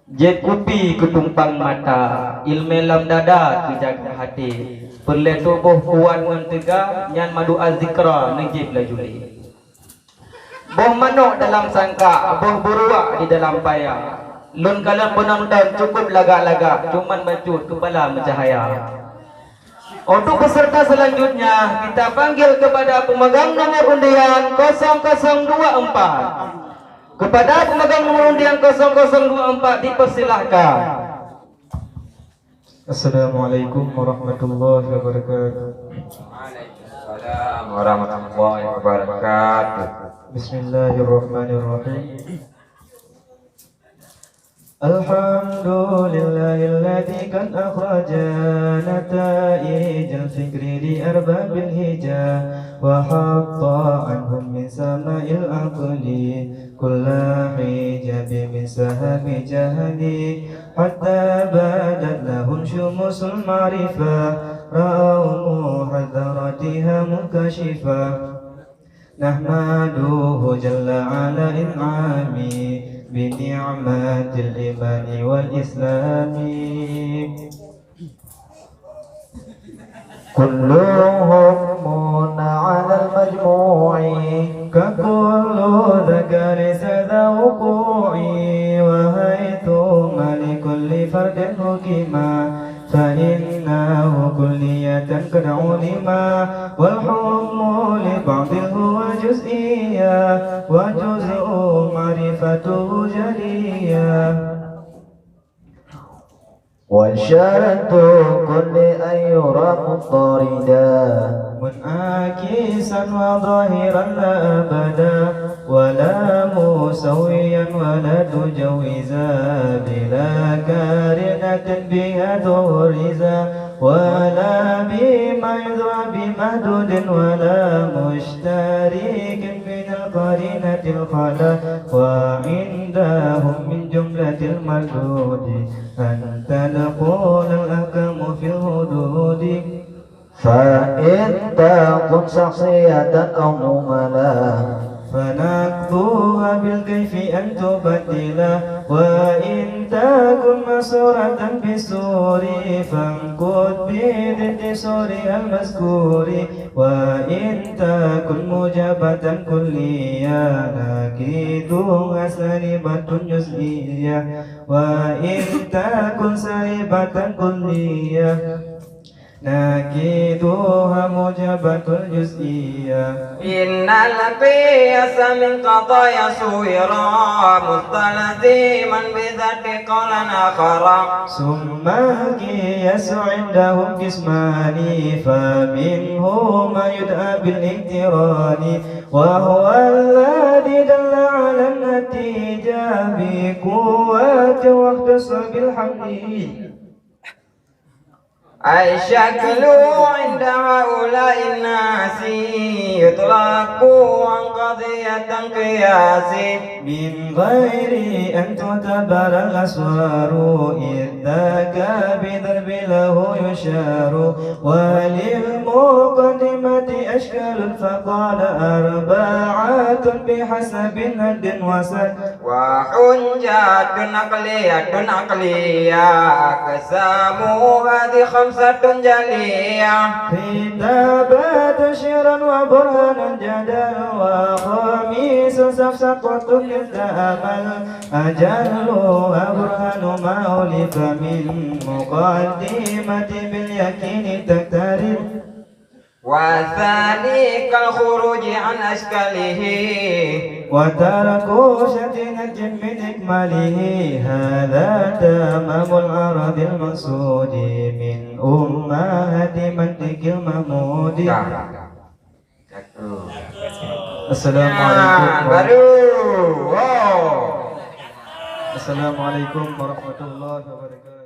Jet kupi ketumpang mata, ilmu lam dada kejaga hati. Perle tubuh kuat mentegak, nyan madu azikra nejib lajuli. Boh manuk dalam sangka, boh buruak di dalam paya. Lun kalian penonton cukup lagak-lagak, cuman bacut kepala mencahaya. Untuk peserta selanjutnya, kita panggil kepada pemegang nomor undian 0024. Kepada pemegang nomor undian 0024 dipersilahkan. Assalamualaikum warahmatullahi wabarakatuh. Waalaikumsalam warahmatullahi wabarakatuh. Bismillahirrahmanirrahim. Alhamdulillahilladzi kan akhraja nataijal fikri li arbabil hijah wa hatta anhum min sama'il aqli kulla hijabi min sahami jahli hatta badat lahum syumusul ma'rifah ra'u muhaddaratiha mukashifah nahmaduhu jalla ala in'ami بنعمات الإيمان والإسلام كلهم على المجموع ككل ذكر سذا وقوعي وهيتما لكل فرد حكما فإنه كلية قد علما والحكم لبعض هو جزئيا وجزء معرفته جليا والشرط كل أن يرى مضطردا منعكسا وظاهرا لا أبدا ولا مسويا ولا تجوزا بلا كارنة بها تغرزا ولا بما يدرى بمحدود ولا مشترك من القرينة الخلا وعندهم من جملة المردود أن تدخل الأحكام في الحدود فإن تكن شخصية أو مملا فنكتبها بالكيف أن تبدلا وإن تكن مسورة بالسور فانكت بضد سورها المذكور وإن تكن موجبة كلية نكيدها سالبة جزئية وإن تكن سالبة كلية نكيدها موجبة الجزئية إن القياس من قضايا سويرا مستلزما بذات قولا آخر ثم القياس عندهم قسمان فمنه ما يدعى بالاقتران وهو الذي دل على النتيجة بقوة واختص بالحمد الشكل عند هؤلاء الناس يطلق عن قضية قياس من غير أن تعتبر الأسوار إذ ذاك بضرب له يشار وللمقدمة أشكال فقال أربعة بحسب ند وسد وحجات عقلية أقساموا هذه خمسة جلية كتابة شعرا وبرهانا جدا وخميس سفسطة للتأمل أجلها برهان ما أولف من مقدمة باليقين تقترب والثاني كالخروج عن أشكاله وترك شتنة من إكماله هذا تمام العرض المقصود من أمهات منطق المحمود Assalamualaikum warahmatullahi wabarakatuh.